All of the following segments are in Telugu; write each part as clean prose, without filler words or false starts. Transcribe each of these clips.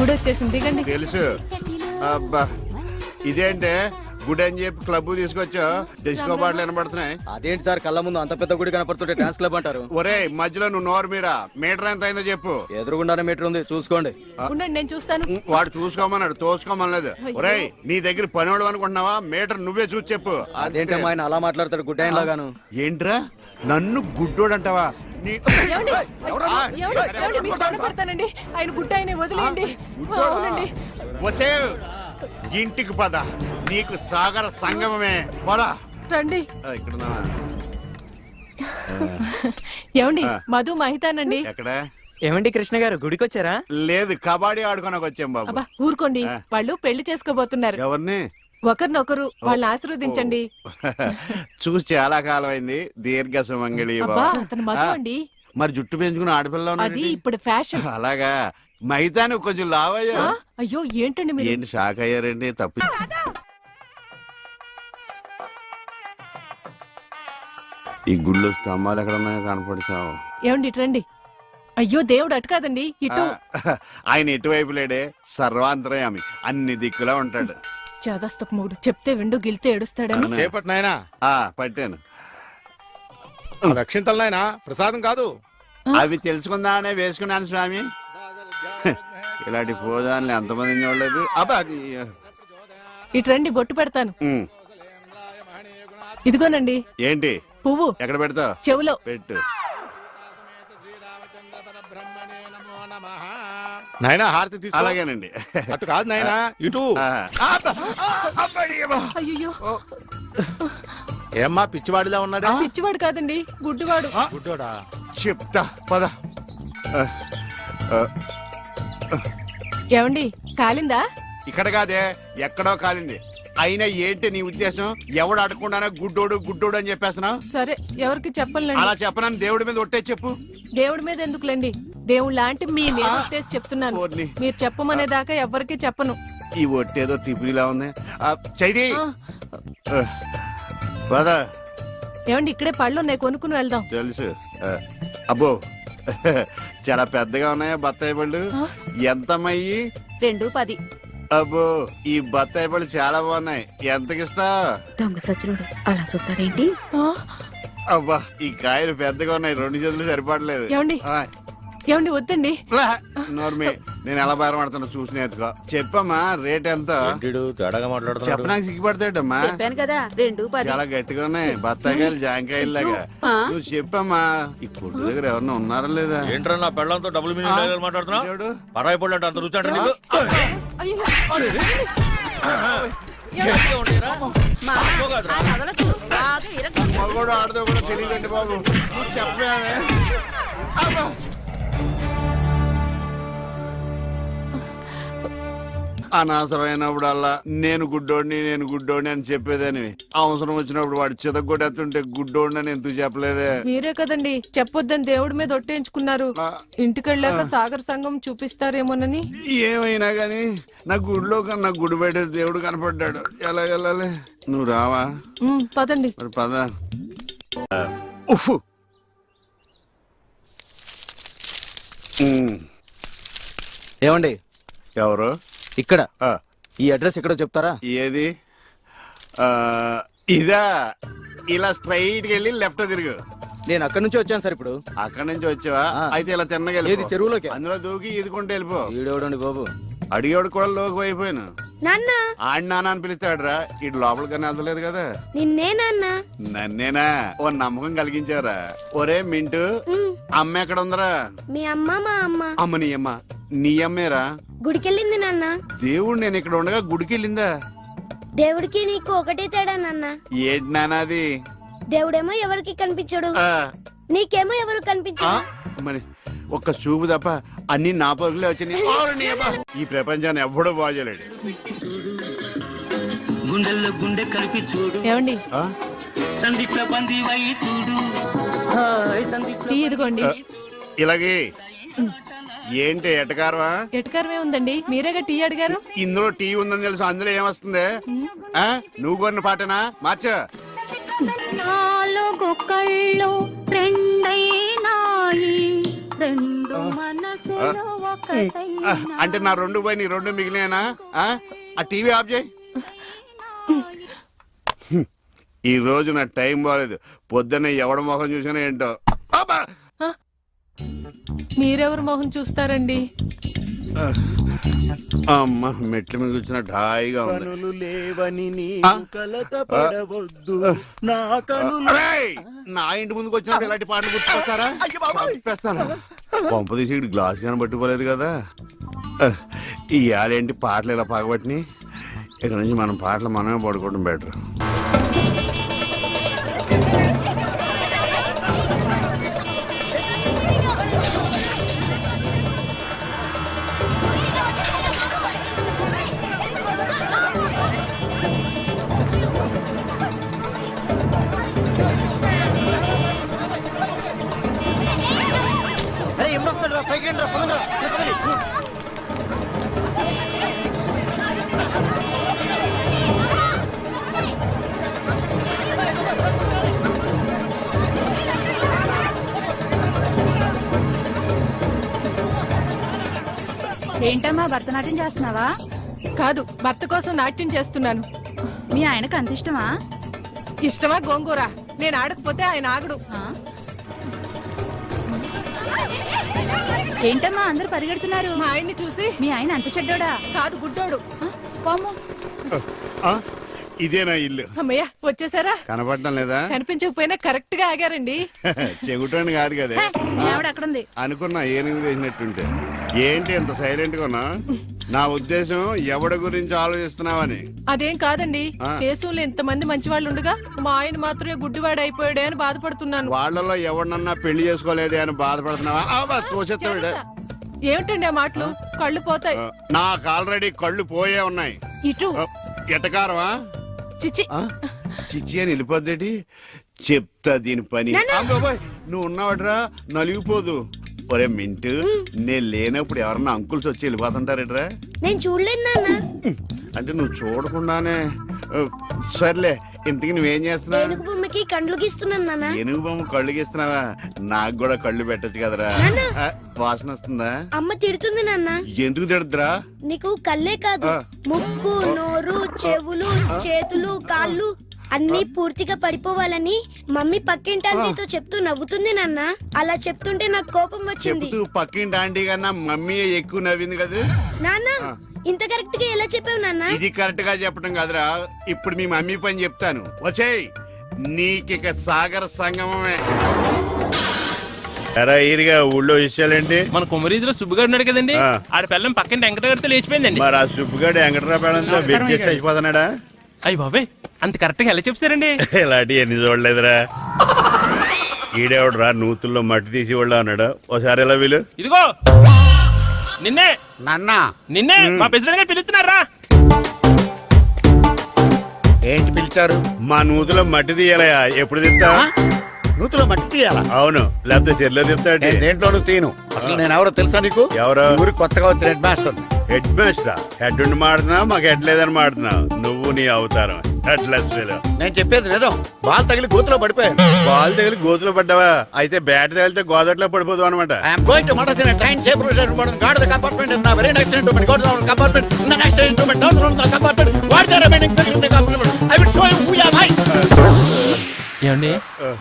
గుడి వచ్చేసింది, దిగండి. తెలుసు. అబ్బా ఇదేంటే గుడి అని చెప్పి క్లబ్ తీసుకొచ్చా, డిస్కో బాటలు వినబడుతున్నాయి. అదేంటి సార్, కళ్ళ ముందు అంత పెద్ద గుడి కనపడుతుంటే డాన్స్ క్లబ్ అంటారు? ఒరే మధ్యలో నువ్వు నోరు మీరా, మీటర్ ఎంత అయిందో చెప్పు. ఎదురుగుండానే మీటర్ ఉంది, చూసుకోండి. ఉండండి, నేను చూస్తాను. వాడు చూసుకోమన్నాడు, తోసుకోమనలేదు. ఒరే నీ దగ్గర పనివాడు అనుకుంటున్నావా? మీటర్ నువ్వే చూసి చెప్పు. అదేంటి ఆయన అలా మాట్లాడతాడు గుడ్ ఆయన లాగాను? ఏంట్రా నన్ను గుడ్డోడు అంటావా? పడతానండి, ఆయన గుడ్డ ఆయన వదిలేయండి. అవునండి. వసే ఇంటికి పద, నీకు సాగర సంగమమే. పద రండి. ఇక్కడ ఏమండి, మధు మహితానండి. ఎక్కడ? ఏమండి కృష్ణ గారు, గుడికి వచ్చారా? లేదు, కబడ్డీ ఆడుకోనకు వచ్చాం బాబు. అబ్బా ఊరుకోండి, వాళ్ళు పెళ్లి చేసుకోబోతున్నారు. ఎవరిని? ఒకరినొకరు, వాళ్ళని ఆశీర్వదించండి. చూసి చాలా కాలం అయింది. దీర్ఘ సుమంగళి. అతను మధు అండి. మరి జుట్టు పెంచుకుని ఆడపిల్ల అది ఇప్పుడు ఫ్యాషన్. అలాగా? మైతాను కొంచెం లావయ్యా. అయ్యో ఏంటండి మీరు? ఏంటి షాక్ అయ్యారండి? తప్పు. ఈ గుళ్ళు స్తంభాలు ఎక్కడ ఉన్నాయో కనపడిచావు. ఏమండి ఇటు రండి. అయ్యో దేవుడు అటు కాదండి, ఇటు. ఆయన ఎటువైపు లేడే, సర్వాంతరయామి, అన్ని దిక్కులా ఉంటాడు. చాదస్తపు మూడు, చెప్తే విండు గిలితే ఏడుస్తాడని. చేపట్నాయనా పట్టాను. రక్షింతలు నాయనా, ప్రసాదం కాదు. అవి తెలుసుకుందామనే వేసుకున్నాను స్వామి. ఇలాంటి పూజాన్ని ఎంతమంది చూడలేదు. అబ్బా ఇటు రండి, బొట్టు పెడతాను. ఇదిగోనండి. ఏంటి? పువ్వు. ఎక్కడ పెడతావు? చెవులో పెట్టు. నాయనా హారతి తీసుకో. అలాగేనండి. అటు కాదు నాయనా, ఇటు. అయ్యో, ఏమ్మా పిచ్చివాడిలా ఉన్నాడా? పిచ్చివాడు కాదండి, గుడ్డివాడు. గుడ్డోడా? చెప్తా పద. ఏమండి, కాలిందా? ఇక్కడ కాదే, ఎక్కడో కాలింది. అయినా ఏంటి నీ ఉద్దేశం? ఎవడు అడగకుండానే గుడ్డోడు గుడ్డోడు అని చెప్పేస్తున్నావు? సరే, ఎవరికి చెప్పలేండి. అలా చెప్పనని దేవుడి మీద ఒట్టే చెప్పు. దేవుడి మీద ఎందుకులేండి, దేవుడు లాంటి మీ మీద ఒట్టేసి చెప్తున్నాను. మీరు చెప్పమనేదాకా ఎవరికి చెప్పను. ఈ ఒట్టేదో తిప్పిలా ఉంది. చైది పద. ఏమండి, ఇక్కడే పళ్ళు ఉన్నాయి, కొనుక్కుని వెళ్దాం. తెలుసు. అబ్బో చాలా పెద్దగా ఉన్నాయా బత్తాయి పళ్ళు? ఎంతమయ్యి? 2.10. అబ్బో ఈ బత్తాయి పళ్ళు చాలా బాగున్నాయి. ఎంతకిస్తా? దొంగ సచ్చినోడు అలా చూస్తాడేంటి? అబ్బా ఈ కాయలు పెద్దగా ఉన్నాయి, 2 చేతులు సరిపడలేదు. ఏమండి వద్దండి. నోర్మి, నేను ఎలా బేరమాడుతున్నా చూసి నేర్చుకో. చెప్పమ్మా రేట్ ఎంత? చెప్పడానికి సిగ్గుపడతాడమ్మా. చెప్పాను కదా 2.10. చాలా గట్టిగా ఉన్నాయి బత్తాయికాయలు, జాంకాయలు లాగా. నువ్వు చెప్పమ్మా. ఈ కొట్టు దగ్గర ఎవరన్నా ఉన్నారా లేదా? ఏంట్రా నా పెళ్ళంతో డబుల్ మీనింగ్ మాట్లాడుతున్నావు? పరాయి పళ్ళు అంటే అంత రుచి అంటే నీకు? మగోడు ఆడదో కూడా తెలియదండి బాబు. నువ్వు చెప్పావే. అనవసరమైనప్పుడల్లా నేను గుడ్డోడిని అని చెప్పేదని, అవసరం వచ్చినప్పుడు వాడు చితగొట్టేస్తుంటే గుడ్డోడిని అని ఎందుకు చెప్పలేదే? మీరే కదండి చెప్పొద్దని దేవుడి మీద ఒట్టేయించుకున్నారు. ఇంటికెళ్ళాక సాగర్ సంఘం చూపిస్తారేమోనని. ఏమైనా గాని నా గుడిలో కన్నా గుడి బయట దేవుడు కనపడ్డాడు. ఎలా వెళ్ళాలి? నువ్వు రావా? పదండి. మరి పద. ఉఫ్. ఏమండి, ఎవరు? ఇక్కడ ఈ అడ్రస్ ఎక్కడో చెప్తారా? ఏది? ఇదా? ఇలా స్ట్రైట్ వెళ్ళి లెఫ్ట్ తిరుగు. నేను అక్కడి నుంచి వచ్చాను సార్. ఇప్పుడు అక్కడి నుంచి వచ్చావా? అయితే ఇలా తిన్నగా చెరువులోకి అందులో దూకి ఈదుకుంటూ వెళ్ళిపో. ఈడోడండి బాబు, అడిగేవాడు కూడా లోకి అయిపోయాను. ఆడి నాన్న అని పిలుస్తాడు రా. ఇటు లోపలికన్నా వెళ్తలేదు కదా. నన్నేనా? ఓ నమ్మకం కలిగించారా? ఒరే మింటూ, అమ్మ ఎక్కడ ఉందరా? మీ అమ్మ మా అమ్మ. అమ్మ నీ అమ్మ? నీ అమ్మేరా? గుడికెళ్ళింది నాన్న. దేవుడు నేను ఇక్కడ ఉండగా గుడికి వెళ్ళిందా? దేవుడికి నీకు ఒకటే తేడా నాన్న. ఏంటి నాన్నది? దేవుడేమో ఎవరికి కనిపించడు, నీకేమో ఎవరు కనిపించడు. మరి ఒక్క చూపు తప్ప అన్ని నా పరుగులే వచ్చినాయి. ఈ ప్రపంచాన్ని ఎవ్వడూ బాగోలేడు. ఏమండి, ఇదిగోండి. ఇలాగే ఏంటి ఎటకారమా? ఎటకారమే ఉందండి, మీరేగా టీ అడిగారు. ఇందులో టీ ఉందని తెలుసు, అందులో ఏమొస్తుంది? నువ్వు కొన్న పాటనా? మార్చా. నాలుగు కళ్ళు రెండైనాయి, రెండు అంటే నా రెండు పోయి నీ రెండు మిగిలినా? ఆ టీవీ ఆఫ్ చేయి. ఈ రోజు నా టైం బాగాలేదు. పొద్దున్న ఎవడ మొహం చూసినా ఏంటో. అబ్బా! మీరెవరు మొహం చూస్తారండి? అమ్మ మెట్ల మీద కూర్చున్నట్టు హాయిగా ఉంది. అరేయ్! నా ఇంటి ముందుకు వచ్చినప్పుడు ఇలాంటి పాటలు గుర్తుకొస్తారా? చంపేస్తాను. పంప తీసి ఇటు గ్లాస్ కనబట్టుకోలేదు కదా. ఇవాళేంటి పాటలు ఇలా పగబట్టినాయి. ఇక్కడ నుంచి మనం పాటలు మనమే పడుకోవడం బెటర్. ఏంటమ్మా భరతనాట్యం చేస్తున్నావా? కాదు, భర్త కోసం నాట్యం చేస్తున్నాను. మీ ఆయనకు అంత ఇష్టమా? ఇష్టమా గోంగూర? నేను ఆడకపోతే ఆయన ఆగడు. ఏంటమ్మా అందరూ పరిగెడుతున్నారు? మా ఆయన్ని చూసి. మీ ఆయన అంత చెడ్డోడా? కాదు, గుడ్డోడు. పాము. ఇదేనా ఇల్లు? అమ్మయ్య, వచ్చేసారా? కనపడటం లేదా? కనిపించకపోయినా కరెక్ట్ గా ఆగారండి. చెగుటండి కాదు కదా. మీ ఆవిడ అక్కడుంది. అనుకున్నా ఏనుగు చేసినట్టుంటే. ఏంటి ఎంత సైలెంట్ గా ఉన్నా? నా ఉద్దేశం ఎవడి గురించి ఆలోచిస్తున్నావని. అదేం కాదండి, దేశంలో ఇంతమంది మంచి వాళ్ళు ఉండగా మా ఆయన మాత్రమే గుడ్డివాడు అయిపోయాడే అని బాధపడుతున్నాను. వాళ్ళలో ఎవరినన్నా పెళ్లి చేసుకోలేదే అని బాధపడుతున్నావా? తోసేస్తాడు. ఏమిటండి ఆ మాటలు? కళ్ళు పోతాయి. నాకు ఆల్రెడీ కళ్ళు పోయే ఉన్నాయి. ఇటు ఎటకారమా? చిచి. చిచ్చి అని వెళ్ళిపోద్దేటి? చెప్తా దీని పని. నువ్వు ఉన్నావట్రా, నలిగిపోదు. ఒరే మింటు, నేను లేనప్పుడు ఎవరన్నా అంకుల్స్ వచ్చి వెళ్ళిపోతుంటారేట్రా? నేను చూడలేదు నాన్న. అంటే నువ్వు చూడకుండానే. సర్లే, ఇంతకి నువ్వేం చేస్తున్నావు? ఏనుగు బొమ్మకి కళ్ళు గీస్తున్నాను నాన్న. ఏనుగు బొమ్మ కళ్ళు గీస్తున్నావా? నాకు కూడా కళ్ళు పెట్టచ్చు కదరా. వాసన వస్తుందా? అమ్మ తిడుతుంది నాన్న. ఎందుకు తిడద్దురా? నీకు కళ్ళే కాదు, ముక్కు, నోరు, చెవులు, చేతులు, కాళ్ళు అన్ని పూర్తిగా పడిపోవాలని మమ్మీ పక్కింటి ఆంటీతో చెప్తూ నవ్వుతుంది నాన్న. అలా చెప్తుంటే నాకు కోపం వచ్చింది. చెప్తూ పక్కింటి ఆంటీ కన్నా మమ్మీ ఎక్కువ నవ్వింది కదా నాన్న. ఇంత కరెక్ట్ గా ఎలా చెప్పావు నాన్న? ఇది కరెక్ట్ గా చెప్పడం కాదురా, ఇప్పుడు మీ మమ్మీ పని చెప్తాను. వచ్చేయ్, నీకిక సాగర సంగమమే. ఎరా ఈరిగా ఊళ్ళో విషయాలేంటి? మన కుమరీజులో సుబ్బుగాడు ఉన్నాడు కదండి, ఆడ పిల్లం పక్కన వెంకటగారితో లేచిపోయిందండి. మరి ఆ సుబ్బుగాడు వెంకటరావు పిల్లంతో వెచ్చేసి అయిపోతున్నాడా? అయ్యి బాబాయ్, అంత కరెక్ట్ గా ఎలా చెప్తారండి? ఇలాంటి ఎన్ని చూడలేదురా. ఈడేవాడు రా నూతుల్లో మట్టి తీసి వాళ్ళు అన్నాడు. ఓసారి ఎలా వీలు? ఇదిగో నిన్నే నాన్న, నిన్నే మా ప్రెసిడెంట్ గారు పిలుస్తున్నారా? ఏంటి పిలిచారు? మా నూతులో మట్టి తీయాలయా? ఎప్పుడు తీస్తా? నూతులో మట్టి తీయాలా? అవును, లేకపోతే చెల్లె తీస్తాడు. దేంట్లోనూ తీను. అసలు నేను ఎవరో తెలుసా నీకు? ఎవరు? ఊరికి కొత్తగా వచ్చిన head master. Head master? Head ఉండి మాడుతున్నావు, మాకు హెడ్ లేదని మాడుతున్నావు. నువ్వు నీ అవతారం హెడ్లెస్. నేను చెప్పేది నిజం. బాల్ తగిలి గోతులో పడిపోయాను. బాల్ తగిలి గోతులో పడ్డావా? అయితే బ్యాట్ తగిలితే గోదట్లో పడిపోదు అనమాట. I'm going to motor train safeguard the compartment in the very next instrument. Go to the compartment in the next instrument. Down from the compartment. What the remaining thing in the compartment? I will show you who you are. ఏమండి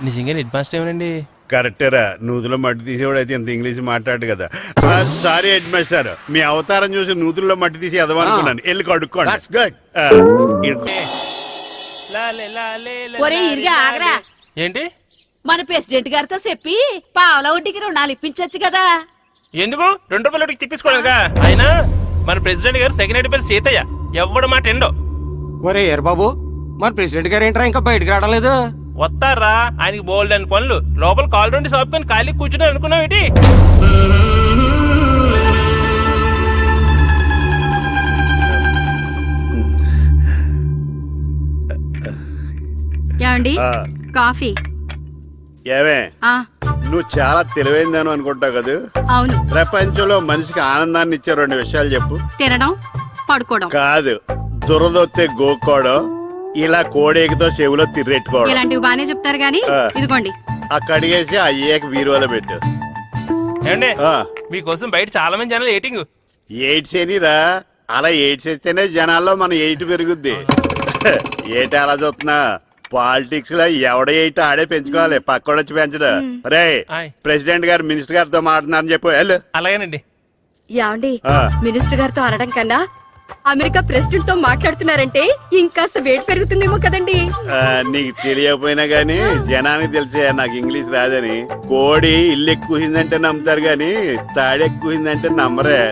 నిజంగా హెడ్ మాస్టర్ ఏమనండి? కరెక్టేరా, నూతులో మట్టి తీసేవాడు అయితే ఇంత ఇంగ్లీష్ మాట్లాడు కదా. సారీ హెడ్ మాస్టర్, మీ అవతారం చూసి నూతుల్లో మట్టి తీసి ఎదవనుకున్నాను. వెళ్ళి కడుక్కోండి. That's good. ఒరే ఇరిగా ఆగరా. ఏంటి? మన ప్రెసిడెంట్ గారితో చెప్పి పావలా వడ్డీకి రుణాలు ఇప్పించొచ్చు కదా. ఎందుకు? 2 రూపాయలు తిప్పించుకోలేదుగా. ఆయన మన ప్రెసిడెంట్ గారు సెక్రటరీ పేరు సీతయ్య. ఎవడు మాట ఎండో. ఒరే ఎర్ బాబు, మన ప్రెసిడెంట్ గారు ఏంట్రా ఇంకా బయటకు రావడం లేదు? వస్తారా, ఆయనకి బోల్డ్ అని పనులు. లోపల కాల్ రెండు సాపుకొని ఖాళీ కూర్చుని అనుకున్నావు ఏంటి? ఏమండి కాఫీ? ఏమే, నువ్వు చాలా తెలివైందని అనుకుంటావు కదా. అవును. ప్రపంచంలో మనిషికి ఆనందాన్ని ఇచ్చే 2 విషయాలు చెప్పు. తినడం, పడుకోవడం. కాదు, దురదొత్తే గోక్కోవడం, ఇలా కోడేకితో చెవులో తిర్రెట్టుకోవడం. ఇలాంటివి బానే చెప్తారు గానీ ఇదిగోండి. ఆ కడిగేసి అయ్యాక బీరువాలో పెట్టు. ఏమండి ఆ, మీకోసం బయట చాలా మంది జనాలు ఏటింగ్. ఎయిడ్స్ ఏనిరా అలా ఎయిడ్స్ వేస్తేనే జనాల్లో మన ఎయిట్ పెరుగుద్ది. ఏటి అలా చూస్తున్నా, పాలిటిక్స్ లో ఎవడ ఎయిట్ ఆడే పెంచుకోవాలి, పక్కోడొచ్చి పెంచడు. రే ఆయ్. ప్రెసిడెంట్ గారు మినిస్టర్ గారితో మాట్లాడుతున్నారని చెప్పు వెళ్ళు. అలాగేనండి. ఏమండి ఆ. మినిస్టర్ గారితో అనడం కన్నా అమెరికా ప్రెసిడెంట్ తో మాట్లాడుతున్నారంటే ఇంకాస్త వేడి పెరుగుతుందేమో కదండి. ఆ, నీకు తెలియకపోయినా గానీ జనానికి తెలిసే నాకు ఇంగ్లీష్ రాదని. కోడి ఇల్లు ఎక్కువసిందంటే నమ్ముతారు గాని తాడెక్కువసిందంటే నమ్మరే.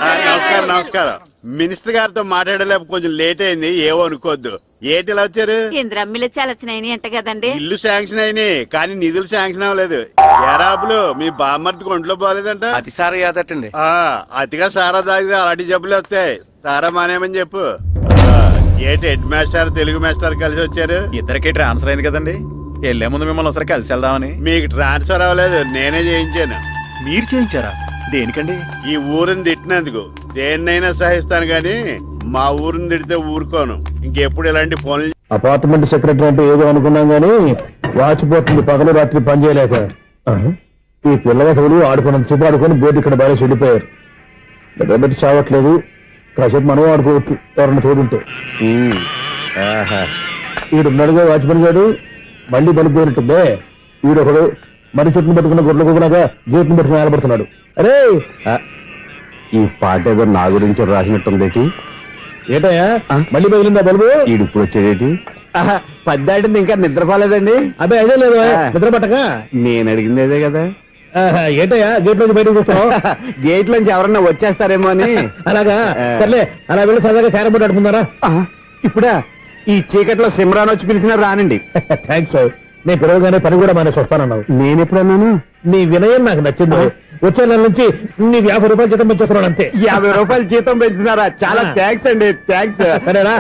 ఆ, నమస్కారం నమస్కారం. మినిస్టర్ గారితో మాట్లాడలేక కొంచెం లేట్ అయింది, ఏవో అనుకోవద్దు. ఏటి ఇలా వచ్చారు? ఇంద్రమ్మిలు చాలచ్చినాయని అంట కదండి. ఇల్లు శాంక్షన్ అయినాయి కానీ నిధులు శాంక్షన్ అవ్వలేదు. ఎరాబులు మీ బామ్మర్తికి ఒంట్లో పోలేదంట. అతిసారి యాదటండి. ఆ, అతిగా సారా తాగితే అలాంటి జబ్బులు వస్తాయి. సారా మానేమని చెప్పు. ఆ, ఏటి హెడ్ మాస్టర్ తెలుగు మాస్టర్ కలిసి వచ్చారు? ఇద్దరికి ట్రాన్స్ఫర్ అయింది కదండి, వెళ్లే ముందు మిమ్మల్ని ఒకసారి కలిసి వెళ్దామని. మీకు ట్రాన్స్ఫర్ అవ్వలేదు, నేనే చేయించాను. మీరు చేయించారా? దేనికండి? ఈ ఊరిని తిట్టినందుకు దేన్నైనా సహిస్తాను గాని మా ఊరిని తిడితే ఊరుకోను. ఇంకెప్పుడు ఇలాంటి ఫోన్లు. అపార్ట్మెంట్ సెక్రటరీ అంటే ఏదో అనుకున్నాం గానీ వాచిపోతుంది పగలు రాత్రి పని చేయలేక. ఈ పిల్లగతులు ఆడుకున్నంతసేపు ఆడుకొని బోర్డు ఇక్కడ బాగా చెడిపోయారు. నిద్రబెట్టి చావట్లేదు, కాసేపు మనం ఆడుకోవచ్చు ఎవరన్నా తోడుంటే. ఈడున్నాడుగా వాచ్మెన్ గారు, మళ్ళీ బలిపోయినట్టుందే. ఈడొకడు మరి చెట్టును పట్టుకున్న గొడ్ల కుక్కలాగా గేట్ను పట్టుకుని ఆడబడుతున్నాడు. అరే ఈ పాట ఏదో నా గురించి రాసినట్టుంది. ఏటయ్యా మళ్ళీ బదిలిందా బల్బు? ఇప్పుడు వచ్చేదేటి? పద్దాటింది ఇంకా నిద్రపోలేదండి. అదే అదే లేదు నిద్ర పట్టక. నేను అడిగింది అదే కదా. ఏటయ్యా గేట్ నుంచి బయటకు చూస్తావు? గేట్ నుంచి ఎవరన్నా వచ్చేస్తారేమో అని. అలాగా సర్లే, అలా వెళ్ళి సరదాగా క్యారం బోర్డు ఆడుకున్నారా? ఇప్పుడా? ఈ చీకట్లో సిమ్రాన్ వచ్చి పిలిచినా రానండి. థ్యాంక్స్. నేను పిలవగానే పని కూడా మానేసి వస్తానన్నావు. నేను ఎప్పుడన్నాను? నీ వినయం నాకు నచ్చింది. వచ్చే నెల నుంచి నీ 50 రూపాయలు జీతం పెంచుతున్నాను అంతే. 50 రూపాయలు జీతం పెంచుతున్నారా? చాలా థ్యాంక్స్ అండి. థ్యాంక్స్. సరేనా?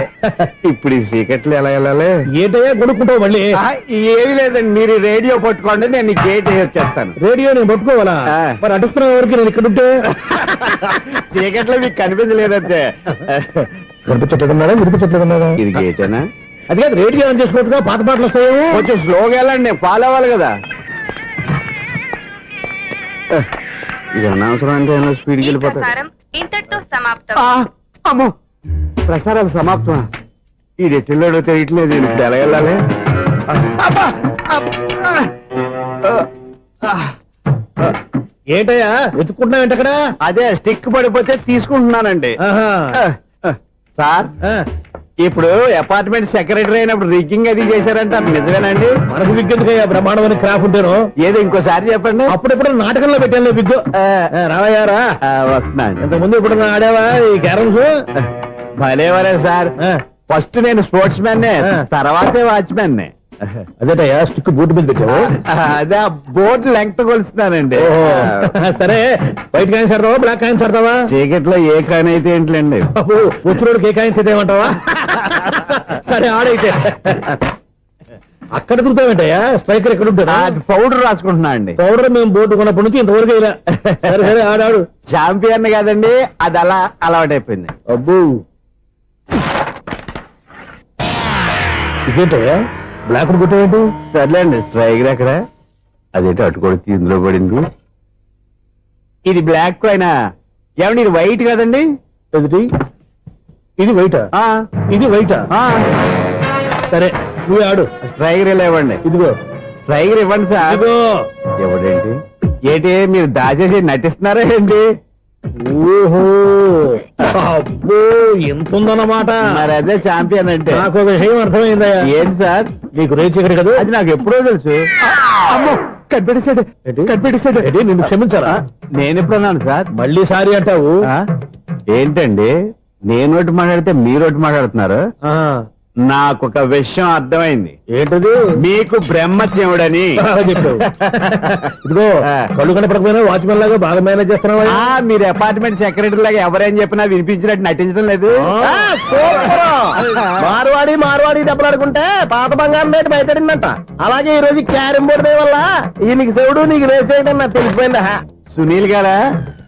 ఇప్పుడు ఈ చీకట్లు ఎలా వెళ్ళాలి? ఏంటయ్యా కొనుక్కుంటావు మళ్ళీ? ఏమి లేదండి, మీరు రేడియో పట్టుకోండి, నేను గేట్ వచ్చేస్తాను. రేడియో నేను పట్టుకోవాలా? మరి అడుస్తున్న వరకు నేను ఇక్కడ ఉంటే చీకట్లో మీకు కనిపించలేదంటే. కనిపించట్లేదన్నారా? వినిపించట్లేదన్నారా? ఇది గేటేనా? అది కాదు, రేడియో ఆన్ చేసుకోవచ్చుగా, పాత పాటలు వస్తాయి. కొంచెం స్లోగా వెళ్ళండి, ఫాలో అవ్వాలి కదా. ఇది అనవసరం అంటే స్పీడ్కి వెళ్ళిపోతారు. అమ్మో, ప్రసారాలు సమాప్తమా? ఈ రెట్టిల్లోడో తెలియట్లేదు, నేను ఇప్పుడు ఎలా వెళ్ళాలి? ఏంటయ్యా వెతుక్కుంటున్నావు ఏంటక్కడ? అదే స్టిక్ పడిపోతే తీసుకుంటున్నానండి. సార్, ఇప్పుడు అపార్ట్మెంట్ సెక్రటరీ అయినప్పుడు రిగ్గింగ్ అది చేశారంట, నిజమేనండి? మనకు విగ్గెందుకయ్యా, బ్రహ్మాండమైన క్రాఫ్ ఉంటాను. ఏదో ఇంకోసారి చెప్పండి. అప్పుడెప్పుడు నాటకంలో పెట్టాను విగ్గు. రావయ్యారా? వస్తున్నాను. ఇంతకుముందు ఇప్పుడు ఆడావా ఈ క్యారమ్స్? భలేవరే సార్. ఫస్ట్ నేను స్పోర్ట్స్ మ్యాన్, తర్వాతే వాచ్మెన్. అదేటయ్యా స్టిక్ బూట్ మీద పెట్టావు? అదే బోర్డు లెంగ్త్ కొలుస్తున్నానండి. సరే, వైట్ కాయిన్స్ ఆడతావా బ్లాక్ కాయిన్స్ ఆడతావా? చీకట్ లో ఏ కాయిన్ అయితే ఏంటండి, వచ్చినోడికి ఏ కాయిన్స్ అయితే ఏమంటావా? సరే ఆడైతే. అక్కడ దురుతావేంటయ్యా? స్ట్రైకర్ ఎక్కడ ఉంటాడా? పౌడర్ రాసుకుంటున్నా అండి. పౌడర్ మేము బోర్డు కొన్నప్పటి నుంచి ఇంతవరకు ఇలా. సరే సరే ఆడాడు. చాంపియన్ కాదండి, అది అలా అలవాటైపోయింది. అబ్బు, ఇదేంటయ్యా బ్లాక్ కొట్టేంటి? సర్లేండి, స్ట్రైకర్ ఎక్కడ? అదేంటి అటుకొడితే ఇందులో పడింది. ఇది బ్లాక్ అయినా ఏమండి, ఇది వైట్ కదండి? ఎదుటి ఇది వైటా? ఇది వైటా? సరే నువ్వు ఆడు. స్ట్రైకర్ ఇలా ఇవ్వండి. ఇదిగో స్ట్రైకర్ ఇవ్వండి సార్. ఇదిగో. ఎవడేంటి ఏంటి మీరు దాచేసి నటిస్తున్నారా ఏంటి? ఓహో, అబ్బో ఎంత ఉందన్నమాట. మరి అదే ఛాంపియన్ అంటే. నాకు ఒక విషయం అర్థమైందయ్యా. ఏంటి సార్? నీకు రేచి ఇక్కడ కదా, అది నాకు ఎప్పుడో తెలుసు. అమ్మో, కనిపెట్టేశాడు కనిపెట్టేశాడు. నిన్ను క్షమించారా? నేను ఎప్పుడన్నాను సార్? మళ్ళీ సారీ అంటావు ఏంటండి? నేను ఒకటి మాట్లాడితే మీరు ఒకటి మాట్లాడుతున్నారు. నాకు ఒక విషయం అర్థమైంది. ఏంటది? మీకు బ్రహ్మత్యముడని చెప్పావు. ఇదిగో కళ్ళు కనపడకపోయినా వాచ్మెన్ లాగా బాగా మేనేజ్ చేస్తున్నావా? మీరు అపార్ట్మెంట్ సెక్రటరీ లాగా ఎవరేం చెప్పినా వినిపించినట్టు నటించడం లేదు. మార్వాడి దెబ్బలాడుకుంటే పాత బంగారం రేటు బయటడిందంట. అలాగే ఈ రోజు క్యారం బోర్డు వల్ల ఈయనకి శివుడు నీకు రేసేయడం నాకు తెలిసిపోయిందా? సునీల్ గారా,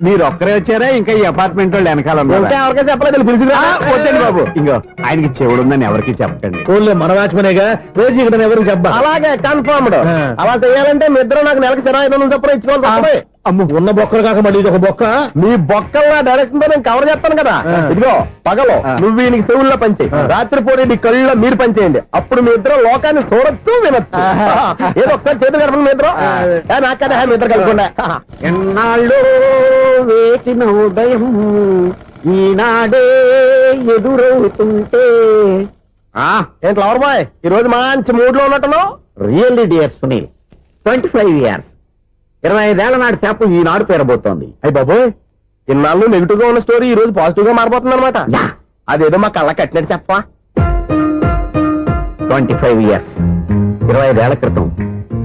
మీరు ఒక్కరే వచ్చారా? ఇంకా ఈ అపార్ట్మెంట్ వాళ్ళు వెనకాల ఎవరికీ చెప్పలేదు, పిలిచినా వద్దండి బాబు. ఇంకో ఆయనకి చెవుడుందని ఎవరికి చెప్పకండి. ఓన్లీ మన వాచ్మనేగా, రోజు ఇక్కడ ఎవరికి చెప్పా. అలాగే కన్ఫర్మ్డ్. అలా చేయాలంటే మీ ఇద్దరు నాకు నెలకి 2500 చొప్పున ఇచ్చుకోవాలి. అమ్ము ఉన్న బొక్కలు కాక మళ్ళీ ఇది ఒక బొక్క మీ బొక్కల డైరెక్షన్ తో నేను కవర్ చేస్తాను కదా ఇదిగో పగలో నువ్వు వీనికి చెవుల్లో పంచే రాత్రిపూట నీ కళ్ళలో మీరు పనిచేయండి అప్పుడు మీ ఇద్దరు లోకాన్ని చూడొచ్చు వినొచ్చు ఏదో ఒకసారి చేతులు కలపండి మీ ఇద్దరు నాకు కదా మీ ఇద్దరు కలపకుండా ఎన్నాళ్ళు వేసిన ఉదయం ఈనాడే ఎదురవుతుంటే ఏంటి లవర్ బాయ్ ఈ రోజు మంచి మూడ్ లో ఉన్నట్టున్నావు రియల్లీ డియర్ సునీల్ 25 years 25 ఏళ్ల నాటి చేప ఈనాడు పేరబోతోంది అయ్యి బాబోయ్ ఇన్నాళ్ళు నెగిటివ్ గా ఉన్న స్టోరీ ఈ రోజు పాజిటివ్ గా మారిపోతుంది అనమాట అదేదో మా కళ్ళ కట్టినట్టు చెప్పా 25 years 25 ఏళ్ల క్రితం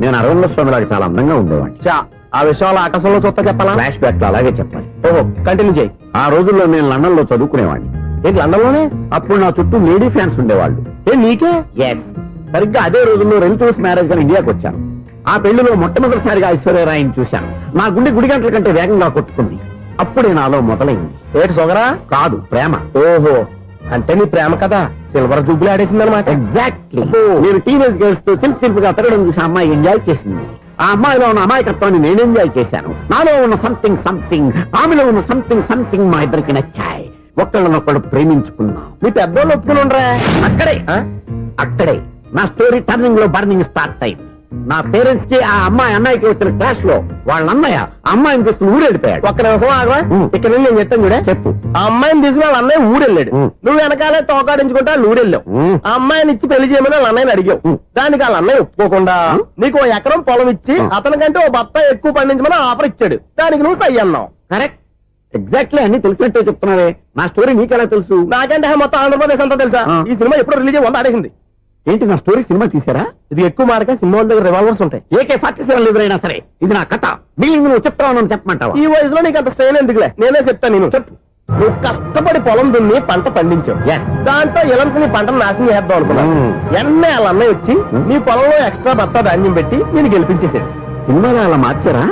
నేను అరవై స్వామిలాగా చాలా అందంగా ఉండేవాడిని ఆ విషయాలు ఆకాశంలో చూస్తా చెప్పాలా ఫ్లాష్ బ్యాక్ లో అలాగే చెప్పాలి ఓహో కంటిన్యూ చేయి ఆ రోజుల్లో నేను లండన్ లో చదువుకునేవాడిని ఏంటి లండన్ లోనే అప్పుడు నా చుట్టూ లేడీ ఫ్యాన్స్ ఉండేవాళ్ళు నీకే ఎస్ సరిగ్గా అదే రోజుల్లో రిలేటివ్స్ మ్యారేజ్ గా ఇండియాకి వచ్చాను ఆ పెళ్లిలో మొట్టమొదటిసారిగా ఐశ్వర్యరాయని చూశాను నా గుండె గుడి గంటల కంటే వేగంగా కొట్టుకుంది అప్పుడే నాలో మొదలైంది ఏటి సొగరా కాదు ప్రేమ ఓహో అంటే నీ ప్రేమ కదా సిల్వర్ జూబ్లీ ఆడేసింది అనమాట ఎగ్జాక్ట్లీ నేను టీనేజ్ గర్ల్స్ తో చిలిపి చిలిపిగా తిరగడం చూసి అమ్మాయి ఎంజాయ్ చేసింది ఆ అమ్మాయిలో ఉన్న అమాయకత్వాన్ని నేను ఎంజాయ్ చేశాను నాలో ఉన్న సంథింగ్ ఆమెలో ఉన్న సంథింగ్ మా ఇద్దరికి నచ్చాయి ఒక్కళ్ళనొక్కడు ప్రేమించుకున్నాం మీ పెద్దోళ్ళు ఒప్పుకుని ఉండరా అక్కడే నా స్టోరీ టర్నింగ్ లో బర్నింగ్ స్టార్ట్ అయింది నా పేరెంట్స్ కి ఆ అమ్మాయి అన్నయ్యకి వచ్చిన క్లాష్ లో వాళ్ళ అన్నయ్య అమ్మాయిని తీసుకుని ఊరెళ్ళిపోయాడు ఒక్క నిమిషం ఆగవా ఇక్కడ నేను చెప్తాను కూడా చెప్పు ఆ అమ్మాయిని తీసుకుని వాళ్ళ అన్నయ్య ఊరెళ్ళాడు నువ్వు వెనకాలే తోకాడించుకుంటా ఊరెళ్ళావు ఆ అమ్మాయిని ఇచ్చి పెళ్లి చేయమని వాళ్ళ అన్నయ్యని అడిగావు దానికి వాళ్ళ అన్నయ్య ఒప్పుకోకుండా నీకు 1 ఎకరం పొలం ఇచ్చి అతనికంటే 1 బత్తా ఎక్కువ పండించమని ఆఫర్ ఇచ్చాడు దానికి నువ్వు సై అన్నావు కరెక్ట్ ఎగ్జాక్ట్లీ అన్ని తెలిసినట్టే చెప్తున్నావే నా స్టోరీ నీకెలా తెలుసు నాకంటే మొత్తం ఆంధ్రప్రదేశ్ అంతా తెలుసా ఈ సినిమా ఎప్పుడు రిలీజ్ 100 ఆడేసింది ఏంటి నా స్టోరీ సినిమా తీసారా ఇది ఎక్కువ మార్గా సినిమా దగ్గర రివాల్వర్స్ ఉంటాయి AK-47 ఎదురైనా సరే ఇది నా కథ మిగిలిన నువ్వు చెప్తావు చెప్పమంటావా ఈ వయసులో నీకు అంత స్ట్రెయిన్ ఎందుకులే నేనే చెప్తాను నేను చెప్పు నువ్వు కష్టపడి పొలం దున్ని పంట పండించావు దాంతో ఇలంస్ నీ పంటను నాశనం చేద్దాం అనుకున్నాను ఎన్నే వాళ్ళ అన్నయ్య వచ్చి నీ పొలంలో ఎక్స్ట్రా బత్తా ధాన్యం పెట్టి నేను గెలిపించేసాడు సినిమాలో అలా మార్చారా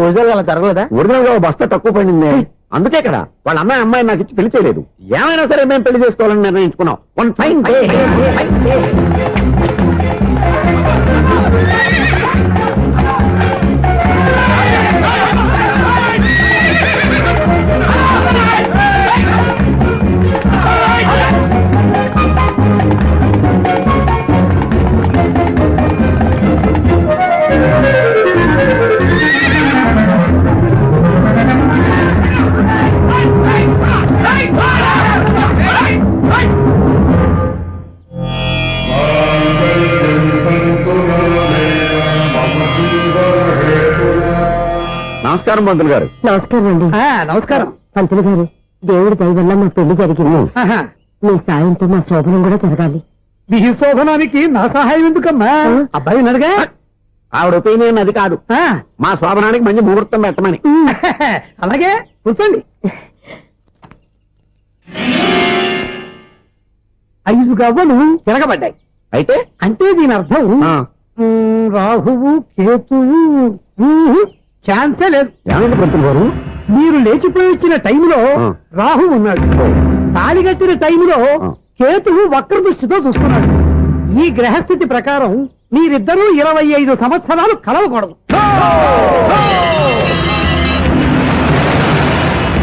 ఒరిజినల్ అలా జరగలేదా ఒరిజినల్ గా బస్తా తక్కువ పడింది అందుకే కదా వాళ్ళ అమ్మాయి నాకు ఇచ్చి పెళ్లి చేయలేదు ఏమైనా సరే మేము పెళ్లి చేసుకోవాలని నిర్ణయించుకున్నాం వన్ ఫైన్ నమస్కారం పంతులు గారు నమస్కారం అండి నమస్కారం పంతులు గారు దేవుడి దయ వల్ల మా పెళ్లి జరిగింది మీ సాయంతో మా శోభనం కూడా జరగాలి మీ శోభనానికి నా సహాయం ఎందుకమ్మా అబ్బాయి ఉన్నాడుగా ఆవిడ ఒపీనియన్ అది కాదు మా శోభనానికి మంచి ముహూర్తం పెట్టమని అలాగే కూర్చోండి 5 గవ్వలు తిరగబడ్డాయి అయితే అంటే దీని అర్థం రాహువు కేతువు ఛాన్సే లేదు ఏమండి పంతులు గారు మీరు లేచిపోయి వచ్చిన టైంలో రాహు ఉన్నాడు తాళి కట్టిన టైంలో కేతువు వక్ర దృష్టితో చూస్తున్నాడు ఈ గ్రహస్థితి ప్రకారం మీరిద్దరూ 25 సంవత్సరాలు కలవకూడదు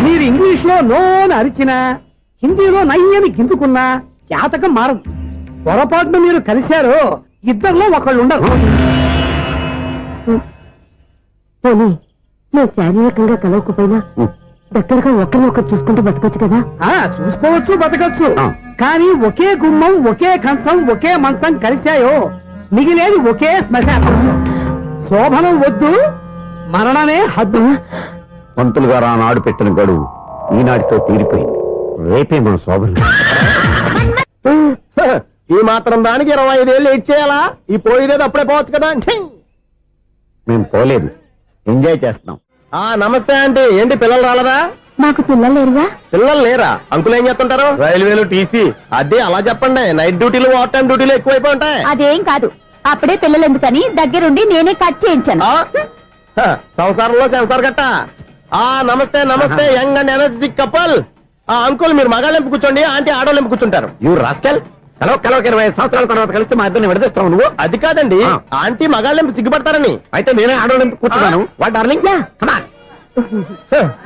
మీరు ఇంగ్లీష్ లో నోని అరిచినా హిందీలో నయ్యని గింజుకున్నా జాతకం మారదు పొరపాటున మీరు కలిశారో ఇద్దరిలో ఒకళ్ళు ఉండరు పోనీ మేము శారీరకంగా కలవకపోయినా దగ్గరగా ఒకరినొకరు చూసుకుంటూ బతకొచ్చు కదా చూసుకోవచ్చు బతకచ్చు కానీ ఒకే గుమ్మం ఒకే కంచం ఒకే మంచం కలిశాయో మిగిలేది ఒకే శ్మశానం శోభనం వద్దు మరణమే హద్దు పంతులు గారు ఆనాడు పెట్టిన గడువు ఈనాటితో తీరిపోయింది రేపే మన శోభనం ఈ మాత్రం దానికి 25 ఏళ్ళు లేట్ చేయాలా ఈ పోయేదేదో అప్పుడే పోవచ్చు కదా మేము పోలేదు ఎంజాయ్ చేస్తున్నాం నమస్తే ఆంటీ ఏంటి పిల్లలు రాలదా మాకు పిల్లలు లేరుగా పిల్లలు లేరా అంకులు ఏం చేస్తుంటారు రైల్వేలు టీసీ అదే అలా చెప్పండి నైట్ డ్యూటీలు ఓవర్ టైం డ్యూటీలు ఎక్కువైపోయి ఉంటాయి అదేం కాదు అప్పుడే పిల్లలు ఎందుకని దగ్గరుండి నేనే కట్ చేయించాను సంసారంలో సెన్సార్ గట్ట నమస్తే నమస్తే young and energetic couple uncle మీరు మగాళ్ళెంపు కూర్చోండి ఆంటీ ఆడోళ్ళెంపు కూర్చుంటారు యూ రాస్కెల్ కలవ 20 సంవత్సరాల తర్వాత కలిస్తే మా ఇద్దరిని విడదీస్తావు నువ్వు అది కాదండి ఆంటీ మగాళ్ళెంపు సిగ్గుపడతారని అయితే నేనే ఆడోళ్ళెంపు కూర్చున్నాను వాట్ డార్లింగ్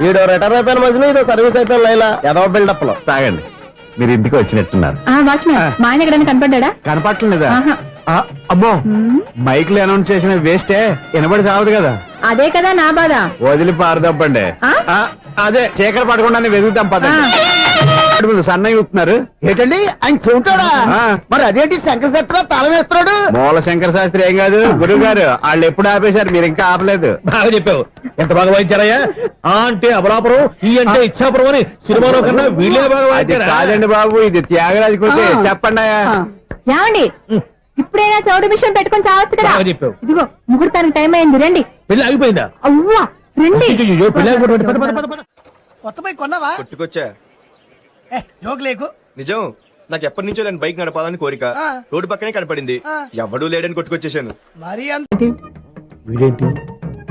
ఈడో రిటైర్ అయిపోయిన మధ్యలో ఇదో సర్వీస్ అయిపోయిన లైలా ఏదో బిల్డప్ లో తాగండి. మీరు ఇంటికి వచ్చినట్టున్నారు. మా ఆయన ఎక్కడైనా కనపడ్డా? కనపట్లేదా? అమ్మో, మైక్ లో అనౌన్స్ చేసిన వేస్టే, వినబడి సావదు కదా. అదే కదా నా బాధ. వదిలి పారదప్పండి. అదే చీకటి పడకుండా వెతుకుతాం పదండి. సన్నయ్య చూస్తున్నారు ఏంటండి? ఆయన చూంటాడా? మరి అదేంటి శంకర శాస్త్రి తాళం వేస్తున్నాడు? మూల శంకర శాస్త్రి ఏం కాదు గురువు గారు, వాళ్ళు ఎప్పుడు ఆపేశారు, మీరు ఇంకా ఆపలేదు. బాగా చెప్పావు. ఎంత బాగా వాయించారయ్యా? ఆ అంటే అబలాపురం, ఈ అంటే ఇచ్చాపురం అని సినిమాలో కన్నా వీళ్ళే బాగా అది వాయించారా? కాదండి బాబు, ఇది త్యాగరాజ కృతి. చెప్పండి అయ్యా. ఏమండి, ఇప్పుడైనా చౌడు విషయం పెట్టుకొని చావచ్చు కదా. బాగా చెప్పావు. ఇదిగో ముహూర్తానికి టైం అయింది, రండి. పెళ్లి ఆగిపోయిందా? అవ్వా రండి. అయ్యో, పెళ్లి ఆగిపోయింది. పద, పద, పద, పద. కొత్త బైక్ కొన్నావా? కొట్టుకొచ్చా. జోక్ లేకు. నిజం, నాకు ఎప్పటి నుంచో నేను బైక్ నడపాలని కోరిక. రోడ్డు పక్కనే కనపడింది, ఎవడూ లేడని కొట్టుకొచ్చేసాను. మరి వీడేంటి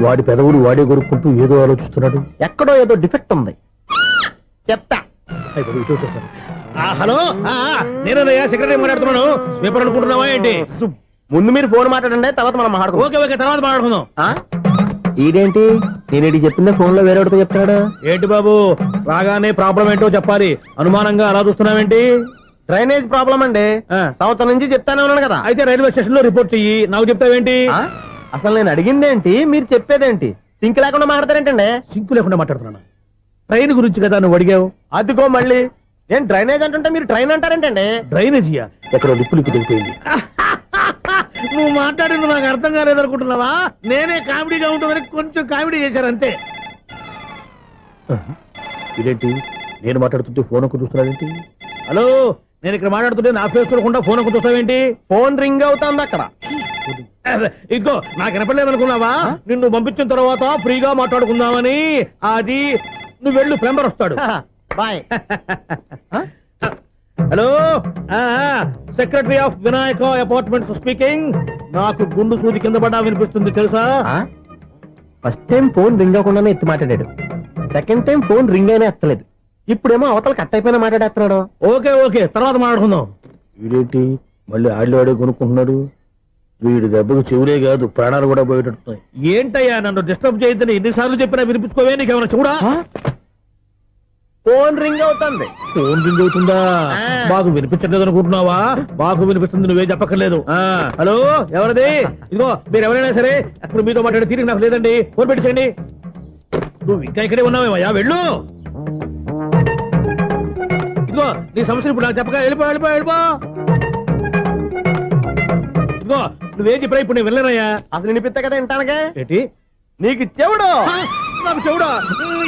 వాడి పెదవులు వాడే కొరుక్కుంటూ ఏదో ఆలోచిస్తున్నాడు. ఎక్కడో ఏదో డిఫెక్ట్ ఉంది. చెప్తా. హలో, నేనయ్యా సెక్రటరీ మాట్లాడుతున్నాను. స్వీపర్ అనుకుంటున్నావా ఏంటి? ముందు మీరు ఫోన్ మాట్లాడండి, తర్వాత మనం మాట్లాడుకో. ఓకే ఓకే, తర్వాత మాట్లాడుకుందాం. ఈడేంటి నేను చెప్పిందే ఫోన్ లో వేరే వాడితో చెప్తాడు. ఏంటి బాబు, రాగానే ప్రాబ్లం ఏంటో చెప్పాలి. అనుమానంగా అలా చూస్తున్నావేంటి? డ్రైనేజ్ ప్రాబ్లం అండి. సంవత్సరం నుంచి చెప్తానే ఉన్నాను కదా. అయితే రైల్వే స్టేషన్ లో రిపోర్ట్ చెయ్యి, నాకు చెప్తావేంటి? అసలు నేను అడిగిందేంటి, మీరు చెప్పేదేంటి? సింక్ లేకుండా మాట్లాడతారేంటండి? సింకు లేకుండా మాట్లాడుతున్నాను. ట్రైన్ గురించి కదా నువ్వు అడిగావు. అదిగో మళ్ళీ నేను డ్రైనేజ్ అంటుంటే మీరు ట్రైన్ అంటారేంటండి? డ్రైనేజీయా? ఎక్కడో లిప్పులికి దిగిపోయింది. నువ్వు మాట్లాడింది నాకు అర్థం కాలేదనుకుంటున్నావా? నేనే కామెడీగా ఉంటుందని కొంచెం కామెడీ చేశారు అంతే. ఇదేంటి నేను మాట్లాడుతుంటే ఫోన్ ఒక్క చూస్తున్నాడేంటి? హలో, నేను ఇక్కడ మాట్లాడుతుంటే నా ఫేస్ చూడకుండా ఫోన్ ఒక చూస్తావేంటి? ఫోన్ రింగ్ అవుతుంది అక్కడ. ఇదిగో, నాకు వినపడలేదు అనుకున్నావా? నిన్ను పంపించిన తర్వాత ఫ్రీగా మాట్లాడుకుందామని. అది నువ్వు వెళ్ళు, ప్లంబర్ వస్తాడు. Bye. Hello, secretary of Vinayaka apartments speaking. నాకు గుండు సూది కింద పడ్డా వినిపిస్తుంది తెలుసా? ఫస్ట్ టైం ఫోన్ రింగ్ అవ్వకుండానే ఎత్తి మాట్లాడాడు. సెకండ్ టైం ఫోన్ రింగ్ అయినా ఎత్తలేదు. ఇప్పుడేమో అవతల కట్ అయిపోయినా మాట్లాడేస్తున్నాడు. ఓకే ఓకే, తర్వాత మాట్లాడుకుందాం. వీడేంటి మళ్ళీ ఆడిలో కొనుక్కుంటున్నాడు? వీడి దెబ్బకు చెవులే కాదు ప్రాణాలు కూడా పోయేటట్టున్నాయి. ఏంటయ్యా, నన్ను డిస్టర్బ్ చేయొద్దని ఎన్నిసార్లు చెప్పినా వినిపించుకోవే. నీకేమైనా చూడా? ఫోన్ రింగ్ అవుతుంది. ఫోన్ రింగ్ అవుతుందా? మాకు వినిపించలేదు అనుకుంటున్నావా? మాకు వినిపిస్తుంది, నువ్వే చెప్పక్కర్లేదు. హలో, ఎవరిది? ఇదిగో, మీరు ఎవరైనా సరే అప్పుడు మీతో మాట్లాడే తీరిక నాకు లేదండి. ఫోన్ పెట్టేసేయండి. నువ్వు ఇంకా ఇక్కడే ఉన్నావేమయ్యా, వెళ్ళు. ఇదిగో, నీ సమస్యలు ఇప్పుడు నాకు చెప్పగా వెళ్ళిపో వెళ్ళిపో వెళ్ళిపో. ఇదిగో, నువ్వేం చెప్పరా ఇప్పుడు నేను వెళ్ళానయ్యా. అసలు వినిపిస్తా కదా వింటానగా. ఏంటి? నీకు చెవుడు? నాకు చెవుడా?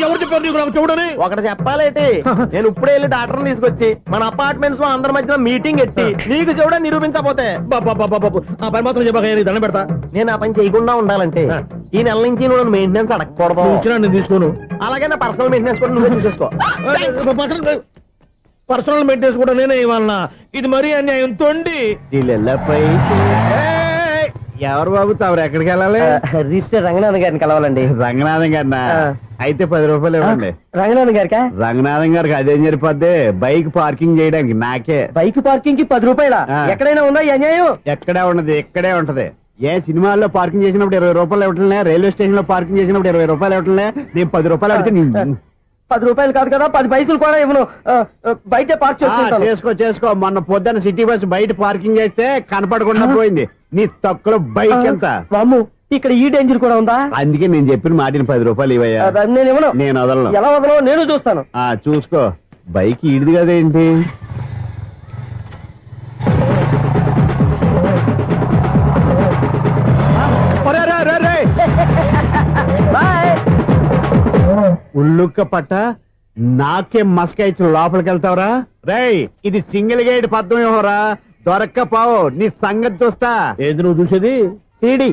ఎవరు చెప్పారు నీకు నాకు చెవుడని? ఒకటి చెప్పాలేటి, నేను ఇప్పుడే వెళ్ళి డాక్టర్ని తీసుకొచ్చి మన అపార్ట్మెంట్స్ లో అందరి మధ్యన మీటింగ్ ఎట్టి నీకు చెవుడా నిరూపించకపోతే ఆ పని మాత్రం చెప్పక దండం పెడతా. నేను ఆ పని చేయకుండా ఉండాలంటే ఈ నెల నుంచి నువ్వు నన్ను మెయింటెనెన్స్ అడగకూడదు. ఇచ్చినా నేను తీసుకోను. అలాగే నా పర్సనల్ మెయింటెనెన్స్ కూడా నువ్వే చూసేసుకో. పర్సనల్ మెయింటెనెన్స్ కూడా నేనే ఇవ్వాలన్నా? ఇది మరీ అన్యాయం తోండి. ఎవరు బాబు, తమరు ఎక్కడికి వెళ్ళాలి? రిజిస్టర్ రంగనాథన్ గారిని కలవాలండి. రంగనాథం గారినా? అయితే 10 రూపాయలు ఇవ్వండి. రంగనాథన్ గారికా? రంగనాథం గారికి అదేం సరిపోద్ది, బైక్ పార్కింగ్ చేయడానికి నాకే. బైక్ పార్కింగ్ కి 10 రూపాయల? ఎక్కడైనా ఉందా ఈ అన్యాయం? ఎక్కడే ఉండదు, ఇక్కడే ఉంటది. ఏ సినిమాల్లో పార్కింగ్ చేసినప్పుడు 20 రూపాయలు ఇవ్వట్లే, రైల్వే స్టేషన్ లో పార్కింగ్ చేసినప్పుడు 20 రూపాయలు ఇవ్వట్లే. నేను 10 రూపాయలు అడిగితే 10 రూపాయలు కాదు కదా, 10 పైసలు కూడా ఇవ్వను. బయట పార్క్ చేసుకో చేసుకో. మొన్న పొద్దున్న సిటీ బస్ బయట పార్కింగ్ చేస్తే కనపడకుండా పోయింది. నీ తక్కువ బైక్ ఎంత? వామ్ము, ఇక్కడ ఈ డేంజర్ కూడా ఉందా? అందుకే నేను చెప్పిన మాటిని 10 రూపాయలు ఇవ్వయ్యా. నేను ఇవ్వను. నేను వదలను. ఎలా వదలను నేను చూస్తాను. చూసుకో. బైక్ ఈడిది కదేంటి? ఉల్లుక్క పట్ట నాకే మస్క ఇచ్చిన లోపలికి వెళ్తావరా? రేయ్, ఇది సింగిల్ గేట్ పద్మం ఇవ్వరా, దొరక్కపోవు. నీ సంగతి చూస్తా. ఏది నువ్వు చూసేది? సీడీ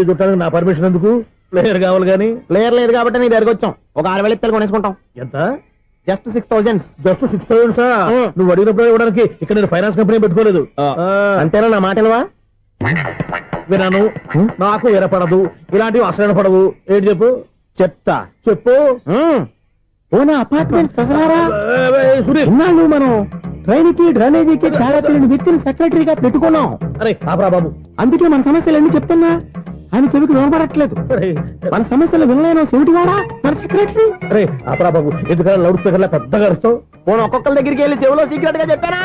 చుట్టానికి నా పర్మిషన్ ఎందుకు? ప్లేయర్ కావాలి గానీ. ప్లేయర్ లేదు కాబట్టి నీ దగ్గరకు వచ్చాం. ఒక 6,000 ఇత్తలు కొనేసుకుంటాం. ఎంత? జస్ట్ 6,000. జస్ట్ 6,000? నువ్వు అడిగినప్పుడు ఇవ్వడానికి ఇక్కడ నేను ఫైనాన్స్ కంపెనీ పెట్టుకోలేదు. అంతేనా నా మాటలువా? విన్నాను, నాకు వినపడదు. ఇలాంటివి అసలు పడవు. ఏంటి చెప్పు? చెప్తా. చెప్పు. అపార్ట్మెంట్ సునీల్, మనం ట్రైన్ కి డ్రైనేజీకి తేడా తెలియని వ్యక్తిని సెక్రటరీగా పెట్టుకున్నాం. అరే ఆపరా బాబు. అందుకే మన సమస్యలన్నీ చెప్తున్నా. ఆయన చెవికి వినపడట్లేదు. మన సమస్యలు వినలేను చెవిటి వాడా మన సెక్రటరీ. రే అపరా బాబు, ఎందుకంటే లౌడ్ స్పీకర్ లా పెద్దగా అరుస్తావు. పోను ఒక్కొక్కరి దగ్గరికి వెళ్ళి చెవిలో సీక్రెట్ గా చెప్పానా?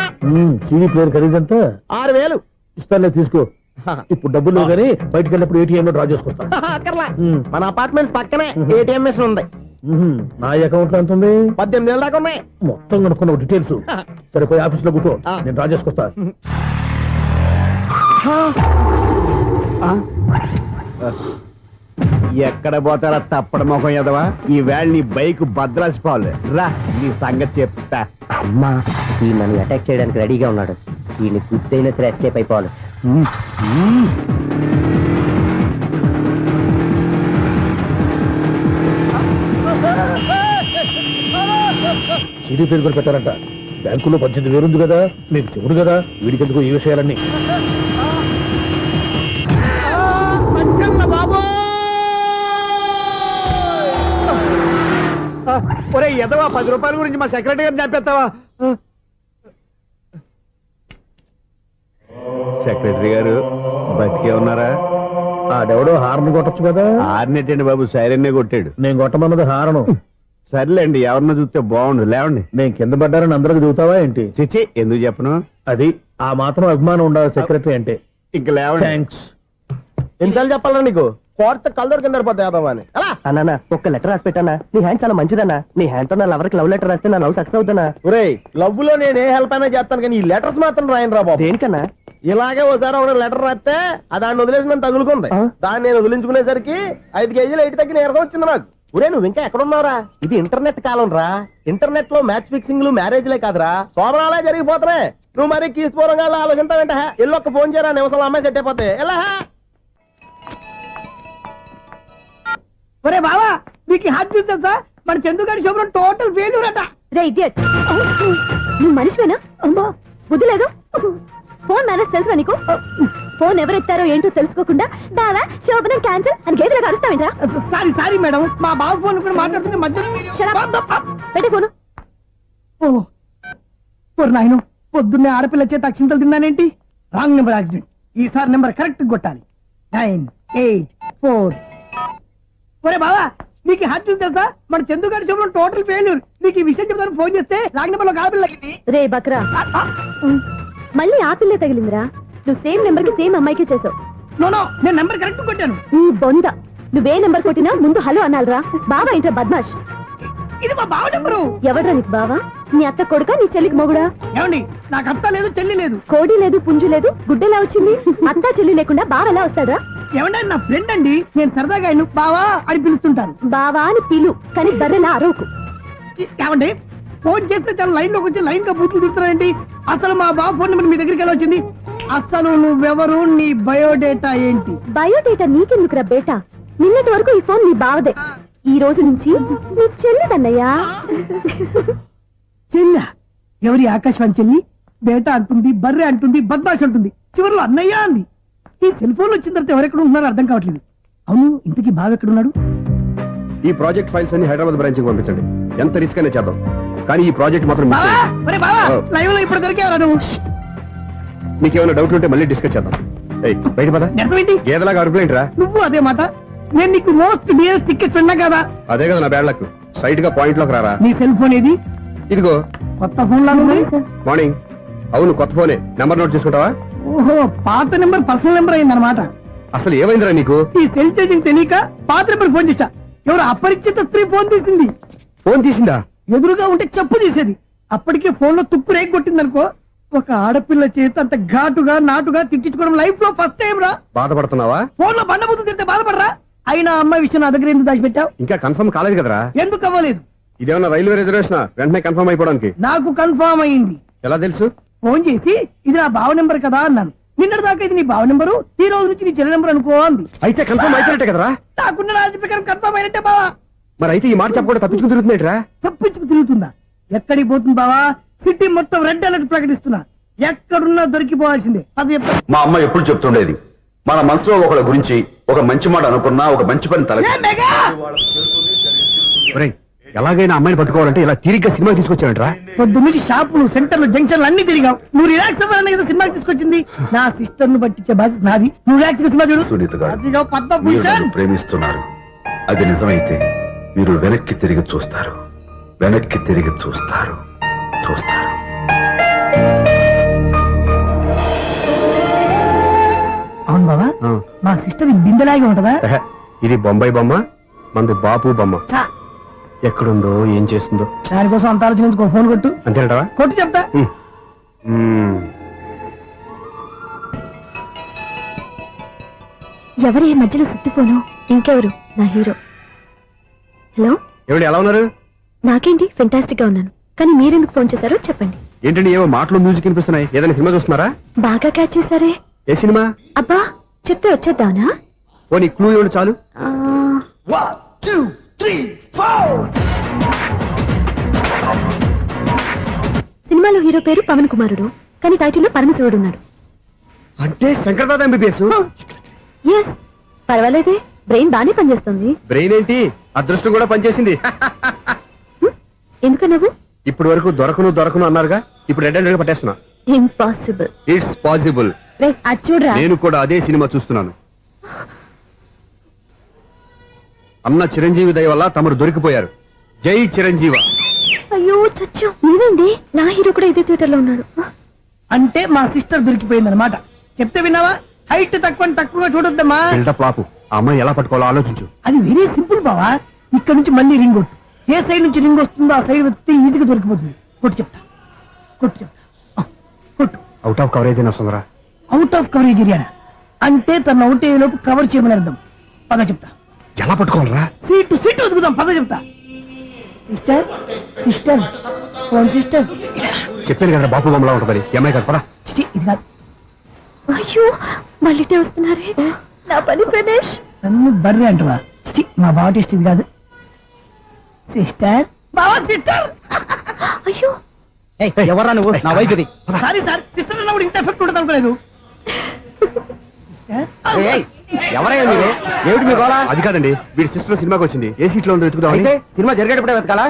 సీడీ ప్లేయర్ ఖరీదంతా 6,000 ఇస్తానులే, తీసుకో. ఇప్పుడు డబ్బులు లేవు కానీ బయటకు వెళ్ళినప్పుడు ఏటీఎం లో డ్రా చేసుకొస్తా. మన అపార్ట్మెంట్స్ పక్కనే ఏటీఎం మిషన్ ఉంది. నా అకౌంట్ లో ఎంత ఉంది? 18,000 దాకా ఉన్నాయి. మొత్తం కనుక్కున్న డీటెయిల్స్. సరిపోయి ఆఫీస్ లో కూర్చో, నేను డ్రా చేసుకొస్తా. ఎక్కడ పోతారా తప్పడ మొహం ఎదవా? ఈ వేళ నీ బైక్ భద్రాసిపోవాలి. రా నీ సంగతి చెప్తా. అమ్మా ఈ నన్ను అటాక్ చేయడానికి రెడీగా ఉన్నాడు. ఈయన గుద్దైనా సరే ఎస్కేప్ అయిపోవాలి. సిడీ పేరు కూడా పెట్టారంట. బ్యాంకులో 18,000 ఉంది కదా, మీకు చెవుడు కదా, వీడికెందుకు ఈ విషయాలన్నీ? ఒరే ఎదవా, 10 రూపాయల గురించి మా సెక్రటరీ గారిని చంపేస్తావా? సెక్రటరీ గారు బతికే ఉన్నారా? ఆడెవడో హార్న్ కొట్టచ్చు కదా. హార్న్ ఏంటండి బాబు, సైరన్నే కొట్టాడు. నేను కొట్టమన్నది హారను. సర్లేండి, ఎవరినో చూస్తే బాగుండు. లేవండి. నేను కింద పడ్డారని అందరికి చూతావా ఏంటి? చిచ్చి, ఎందుకు చెప్పను? అది ఆ మాత్రం అభిమానం ఉండాలి సెక్రటరీ అంటే. ఇంక లేవండి. థ్యాంక్స్. ఎన్నిసార్లు చెప్పాలా నీకు? కోర్త కలర్ కింద పోతాయి అన్నా ఒక్క లెటర్ రాసి పెట్టానా? నీ హ్యాండ్ చాలా మంచిదన్నా. నీ హ్యాండ్ తో నా లవర్కి లవ్ లెటర్ రాస్తే నా లవ్ సక్సెస్ అవుతానా? ఒరే లవ్ లో నేను ఏ హెల్ప్ అయినా చేస్తాను, కానీ ఈ లెటర్స్ మాత్రం రాయను రా బాబు. దేనికన్నా? ఇలాగే ఓసారి ఒక లెటర్ రాస్తే ఆ దాన్ని వదిలేసి నన్ను తగులుకుంది. దాన్ని నేను వదిలించుకునేసరికి 5 కేజీలు ఎయిట్ తగ్గి నీరసం వచ్చింది నాకు. ఒరే నువ్వు ఇంకా ఎక్కడున్నావురా? ఇది ఇంటర్నెట్ కాలం రా. ఇంటర్నెట్ లో మ్యాచ్ ఫిక్సింగ్లు మ్యారేజ్లే కాదురా, సోమరాలే జరిగిపోతున్నాయి. నువ్వు మరి కీస్పూరంగా ఆలోచించావంటే ఎల్లొక్క ఫోన్ చేయరా, నిమిషంలో అమ్మాయి సెట్ అయిపోతే. ఎలా ఒరే బావా, మీకు హాట్ న్యూస్ తెలుసా? మన చందుగారి శుభ్రం టోటల్ ఫెయిల్యూర్ అట. రే ఇడియట్, నువ్వు మనిషివేనా? బుద్ధి లేదు. ఫోన్ మేనేజ్ తెలుసా నీకు? ఫోన్ ఎవరెత్తారో ఏంటో తెలుసుకోకుండా బావా శోభనం క్యాన్సిల్ అని గేదెలకు అరుస్తావేంట్రా? సారీ సారీ మేడం, మా బావ ఫోన్ కూడా మాట్లాడుతుంటే మధ్యలో పెట్టే ఫోను. ఓ నాయను, పొద్దున్నే ఆడపిల్ల చేత అక్షింతలు తిన్నానేంటి? Wrong number accident. ఈసారి నెంబర్ కరెక్ట్ కొట్టాలి. 984. ఒరే బావా, నీకు హాట్ న్యూస్ తెలుసా? మన చందు గారి శుభ్రం టోటల్ ఫెయిల్యూర్. నీకు ఈ విషయం చెప్తాను ఫోన్ చేస్తే రాంగ్ నెంబర్ లో ఆడపిల్ల తగ్గింది. రే బక్రా, మళ్ళీ ఆ పిల్లే తగిలిందిరా. నువ్వు సేమ్ నెంబర్ కి సేమ్ అమ్మాయికి చేసావు. నో నో, నేను నెంబర్ కరెక్ట్ కొట్టాను. ఈ బొంద, నువ్వే నెంబర్ కొట్టినా ముందు హలో అనాలిరా. బావా ఇంట్లో బద్మాష్. ఇది మా బావ నెంబరు. ఎవడ్రా నీకు బావా? నీ అత్త కొడుక, నీ చెల్లికి మొగుడా? ఏమండి, నాకు అత్త లేదు, చెల్లి లేదు. కోడి లేదు, పుంజు లేదు, గుడ్డెలా వచ్చింది? అత్త చెల్లి లేకుండా బావ ఎలా వస్తాడా? ఏమండి, నా ఫ్రెండ్ అండి. నేను సరదాగా ఆయన బావా అని పిలుస్తుంటాను. బావా అని పిలు, కానీ బర్రెలా అరవకు. ఏమండి, ఫోన్ చేస్తే చాలా లైన్ లోకి వచ్చి లైన్ గా బూతులు తిడుతున్నారండి. అసలు మా బావ ఫోన్ నెంబర్ మీ దగ్గరికి ఎలా వచ్చింది? అసలు నువ్వెవరు, నీ బయోడేటా ఏంటి? బయోడేటా నీకెందుకురా బేటా? నిన్నటి వరకు ఈ ఫోన్ నీ బావదే. ఈ రోజు నుంచి నీ చెల్లిదన్నయ్యా. చెల్లి? ఎవరి ఆకాశవాణి చెల్లి? బేటా అంటుంది, బర్రె అంటుంది, బద్మాష్ అంటుంది, చివరిలో అన్నయ్య అంది. ఈ సెల్ ఫోన్ వచ్చిన తర్వాత ఎవరెక్కడ ఉంటున్నారో అర్థం కావట్లేదు. అవును, ఇంతకీ బావ ఎక్కడున్నాడు? ఈ ప్రాజెక్ట్ ఫైల్స్ అన్ని హైదరాబాద్ బ్రాంచ్ కి పంపించండి. ఎంత రిస్క్ అయినా చేద్దాం, కానీ ఈ ప్రాజెక్ట్ మాత్రం మిస్ చేయొద్దు. ఒరే బావా, లైవ్ లో ఇప్పుడు దొరికేవరా నువ్వు? మీకేమైనా డౌట్ ఉంటే మళ్ళీ డిస్కస్ చేద్దాం. బయట పద. నిజమేంటి? గేదలాగా అరుపులేంటి రా? నువ్వు అదే మాట. నేను నీకు మోస్ట్ డియరెస్ట్ టికెట్స్ విన్నా కదా. అదే కదా నా బ్యాడ్ లక్. స్ట్రైట్ గా పాయింట్ లోకి రారా. నీ సెల్ ఫోన్ ఏది? ఇదిగో. కొత్త ఫోన్ లాగా ఉంది. మార్నింగ్. అవును, కొత్త ఫోనే. నెంబర్ నోట్ చేసుకుంటావా? ఓహో, పాత నెంబర్ పర్సనల్ నెంబర్ అయిందన్నమాట. అసలు ఏమైందిరా నీకు? ఈ సెల్ చేసింగ్ తెలియక పాత నెంబర్ ఫోన్ చేశా. ఎవరు అపరిచిత స్త్రీ ఫోన్ తీసింది. ఫోన్ తీసిందా? ఎదురుగా ఉంటే చెప్పు తీసేది. అప్పటికే ఫోన్ లో తుక్కు రేగి కొట్టిందనుకో. ఒక ఆడపిల్ల చేత అంత ఘాటుగా నాటుగా తిట్టించుకోవడం లైఫ్ లో ఫస్ట్ టైం రా. బాధపడుతున్నావా? ఫోన్ లో బండబుద్ధి తింటే బాధపడరా? అయినా అమ్మాయి విషయం నా దగ్గర ఎందుకు దాచిపెట్టావు? ఇంకా కన్ఫర్మ్ కాలేదు కదరా? ఎందుకు అవ్వలేదు? ఇదేమన్నా రైల్వే రిజర్వేషన్? వెంటనే కన్ఫర్మ్ అయిపోవడానికి. నాకు కన్ఫర్మ్ అయింది. ఎలా తెలుసు? ఫోన్ చేసి ఇది నా బావ నెంబర్ కదా అన్నాను. నిన్నటి దాకా ఇది నీ బావ నెంబరు, ఈ రోజు నుంచి నీ చెల్లి నెంబర్ అనుకో అంది. అయితే కన్ఫర్మ్ అయిపోయినట్టే కదరా? నాకున్న రాజు ప్రకారం కన్ఫర్మ్ అయినట్టే బావా. మరి అయితే ఈ మాట చెప్పకుండా తప్పించుకుని తిరుగుతున్నట్రా? తప్పించుకు తిరుగుతుందా? ఎక్కడికి పోతుంది బావా? సిటీ మొత్తం రెడ్ అలర్ట్ ప్రకటిస్తున్నా. ఎక్కడున్నా దొరికిపోవాల్సిందే. అది మా అమ్మ ఎప్పుడు చెప్తుండేది, మన మనసులో ఒకళ్ళ గురించి ఒక మంచి మాట అనుకున్నా ఒక మంచి పని తల ఎలాగైనా అమ్మాయిని పట్టుకోవాలంటే ఇలా తిరిగ్గా సినిమా తీసుకొచ్చావంటరా? పొద్దు నుంచి షాపులు సెంటర్లు జంక్షన్లు అన్ని తిరిగావు. నువ్వు రిలాక్స్ అవ్వాలని కదా సినిమాకి తీసుకొచ్చింది. నా సిస్టర్ ను పట్టించే బాధ్యత నాది. నువ్వు రిలాక్స్ సినిమా చూడు. సునీత గారు, అదిగో మీరు పద్మభూషణ్. నన్ను ప్రేమిస్తున్నారు. అది నిజమైతే మీరు వెనక్కి తిరిగి చూస్తారు. వెనక్కి తిరిగి చూస్తారు. చూస్తారు. అవును బాబా, మా సిస్టర్ బిందెలాగే ఉంటదా? ఎహె, ఇది బొంబాయి బొమ్మ, మంది బాపు బొమ్మ. చా, ఎక్కడుందో ఏం చేస్తుందో దానికోసం అంత ఆలోచించుకో. ఫోన్ కొట్టు. అంతేనటవా? కొట్టు చెప్తా. ఎవరు ఈ మధ్యలో సుత్తిపోను? ఇంకెవరు? నా హీరో. హలో, ఏమిటి ఎలా ఉన్నారు? నాకేంటి ఫెంటాస్టిక్ గా ఉన్నాను, కానీ మీరెందుకు ఫోన్ చేశారో చెప్పండి. ఏంటండి ఏవో మాటలు మ్యూజిక్ వినిపిస్తున్నాయి. ఏదైనా సినిమా చూస్తున్నారా? బాగా క్యాచ్ చేశారే. ఏ సినిమా? అబ్బా, చెప్తే వచ్చేద్దానా? ఓ నీ క్లూ ఇవ్వండి చాలు. ఆ, 1 2 3 4. సినిమాలో హీరో పేరు పవన్ కుమారుడు, కానీ టైటిల్లో పరమశివుడు ఉన్నాడు. అంటే శంకర్దాద ఎంబీబీఎస్. ఎస్, పర్వాలేదే, బ్రెయిన్ బానే పనిచేస్తుంది. బ్రెయిన్ ఏంటి, అదృష్టం కూడా పనిచేసింది. ఎందుకు నువ్వు? ఇప్పటి వరకు దొరకను అన్నారుగా, ఇప్పుడు రెడ్ హ్యాండెడ్ గా పట్టేస్తున్నా. ఇంపాసిబుల్. It's possible. అది చూడరా. నేను కూడా అదే సినిమా చూస్తున్నాను. అన్న చిరంజీవి దయ వల్ల తమరు దొరికిపోయారు. జై చిరంజీవ. అయ్యో చచ్చు, ఏమైంది? నా హీరో కూడా ఇదే థియేటర్ లో ఉన్నాడు. అంటే మా సిస్టర్ దొరికిపోయింది అనమాట. చెప్తే విన్నావా? హైట్ తక్కువగా చూడొద్దమ్మా. బిల్డప్ లాపు. ఆ అమ్మాయి ఎలా పట్టుకోవాలో ఆలోచించు. అది వెరీ సింపుల్ బావా. ఇక్కడ నుంచి మళ్ళీ రింగ్ కొట్టు. ఏ సైడ్ నుంచి రింగ్ వస్తుందో ఆ సైడ్ వస్తే ఈజీగా దొరికిపోతుంది. కొట్టు చెప్తా. కొట్టు. అవుట్ ఆఫ్ కవరేజ్ అని వస్తుందిరా. అవుట్ ఆఫ్ కవరేజ్ ఏరియా అంటే తన అవుట్ అయ్యే లోపు కవర్ చేయమని అర్థం. పద చెప్తా. ఎలా పట్టుకోవాలరా? సీటు వదుకుదాం. పద చెప్తా. Sister phone sister. చెప్పాను కదా బాపు బొమ్మలా ఉంటుంది. అమ్మాయి కదా పరా. ఇది కాదు. అయ్యో, మళ్ళీ వస్తున్నారే. నా పని ఫినిష్. నన్ను బర్రె అంటవా? మా బావ టేస్ట్ ఇది కాదు. సిస్టర్ బావా, సిస్టర్. అయ్యో, ఎవరా నువ్వు? నా వైపు ఇది. సారీ సార్, సిస్టర్ అన్నప్పుడు ఇంత ఎఫెక్ట్ ఉండదు అనుకోలేదు. ఎవరయ్యా మీరే? ఏమిటి మీ గోళ? అది కాదండి, వీడి సిస్టర్ సినిమాకి వచ్చింది. ఏ సీట్ లో ఉందో వెతుకుదాం. అయితే సినిమా జరిగేటప్పుడే వెతకాలా?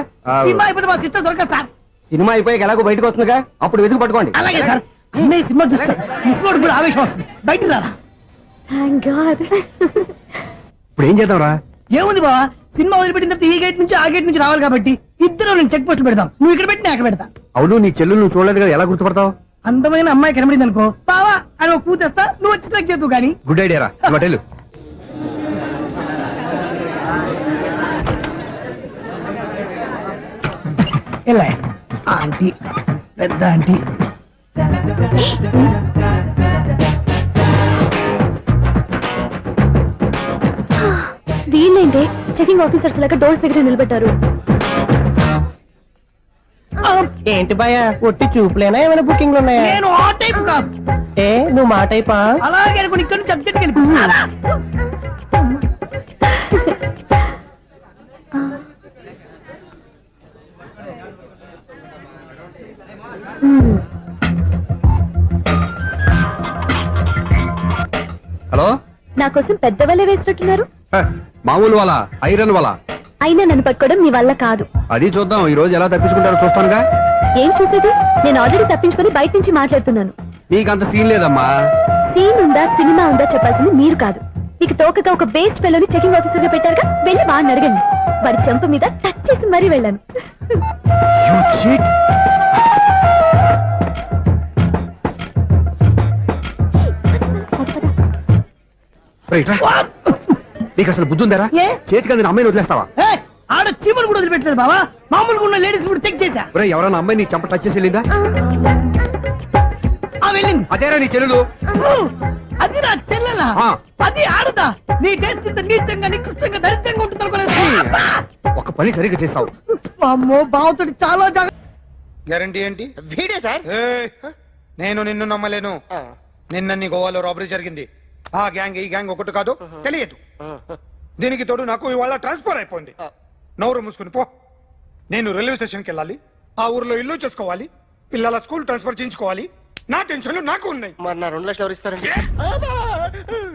సినిమా అయిపోతే మా సిస్టర్ దొరకదు సార్. సినిమా అయిపోయాక ఎలాగో బయటకు వస్తుందిగా, అప్పుడు వెతుకు పట్టుకోండి. అలాగే సార్. అన్నయ్య సినిమా చూస్తారు. మిస్వాడు కూడా ఆవేశం వస్తుంది. బయట రారా. Thank God. ఇప్పుడు ఏం చేద్దాం రా? ఏముంది బావా, సినిమా వదిలిపెట్టిన తర్వాత ఈ గేట్ నుంచి ఆ గేట్ నుంచి రావాలి కాబట్టి ఇద్దరు నేను చెక్ పోస్ట్ పెడతాం. నువ్వు ఇక్కడ పెట్టి నేను అక్కడ పెడతా. అవును, నీ చెల్లు నువ్వు చూడలేదు కదా, ఎలా గుర్తుపడతావు? అందమైన అమ్మాయి కనబడింది అనుకో, బావా అని ఒక కూతేస్తా, నువ్వు వచ్చి సెలెక్ట్ చేద్దు కానీ. గుడ్ ఐడియా రా. హోటల్ ఎలా ఆంటీ, పెద్ద ఆంటీ. వీళ్ళేంటి చెకింగ్ ఆఫీసర్స్ లాగా డోర్స్ దగ్గర నిలబెట్టారు. ఏంటి భయ, ఒట్టి చూపులేనా ఏమైనా బుకింగ్లు ఉన్నాయా? నేను ఆ టైప్ కాదు. ఏ నువ్వు మా టైపా? అలాగే అనుకుని ఇక్కడ నుంచి అర్జెంట్కి వెళ్ళిపో. హలో, నా కోసం పెద్ద వలే వేసినట్టున్నారు. మామూలు వాళ్ళ ఐరన్ వాళ్ళ. అయినా నన్ను పట్టుకోవడం మీ వల్ల కాదు. అది చూద్దాం, ఈ రోజు ఎలా తప్పించుకుంటారో చూస్తానుగా. ఏం చూసేది? నేను ఆల్రెడీ తప్పించుకొని బయట నుంచి మాట్లాడుతున్నాను. నీకు అంత సీన్ లేదమ్మా. సీన్ ఉందా సినిమా ఉందా చెప్పాల్సింది మీరు కాదు. మీకు తోకగా ఒక బేస్ట్ ఫెలోని చెకింగ్ ఆఫీసర్ గా పెట్టారుగా, వెళ్ళి వాడిని అడగండి. వాడి చెంప మీద టచ్ చేసి మరీ వెళ్ళాను. You cheat. రైట్ రా. నీకు అసలు బుద్ధి ఉందారా? ఏ? చేతికి అందిన అమ్మాయిని వదిలేస్తావా? ఆడ చీమలు కూడా వదిలిపెట్టలేదు బావా. మామూలుగా ఉన్న లేడీస్ కూడా చెక్ చేశా. ఒరే, ఎవరైనా అమ్మాయి నీ చెంప టచ్ చేసి వెళ్ళిందా? వెళ్ళింది. అదేరా నీ చెల్లెలు. అది నా చెల్లెలా? అది ఆడదా? నీ టేస్ట్ ఇంత నీచంగా నికృష్టంగా దరిద్రంగా ఉంటుంది అనుకోలేదు. ఒక పని సరిగ్గా చేస్తావు. అమ్మో, బావతోటి చాలా జాగ్రత్త. గ్యారంటీ ఏంటి? వీడే సార్. నేను నిన్ను నమ్మలేను. నిన్న నీ గోవాలో రాబరీ జరిగింది. ఆ గ్యాంగ్ ఈ గ్యాంగ్ ఒకటి కాదు, తెలియదు. దీనికి తోడు నాకు ఇవాళ ట్రాన్స్ఫర్ అయిపోయింది. నోరు మూసుకుని పో. నేను రైల్వే స్టేషన్కి వెళ్ళాలి, ఆ ఊర్లో ఇల్లు చేసుకోవాలి, పిల్లల స్కూల్ ట్రాన్స్ఫర్ చేయించుకోవాలి. నా టెన్షన్లు నాకు ఉన్నాయి. మరి నా 2 లక్షలు ఎవరు ఇస్తారండి?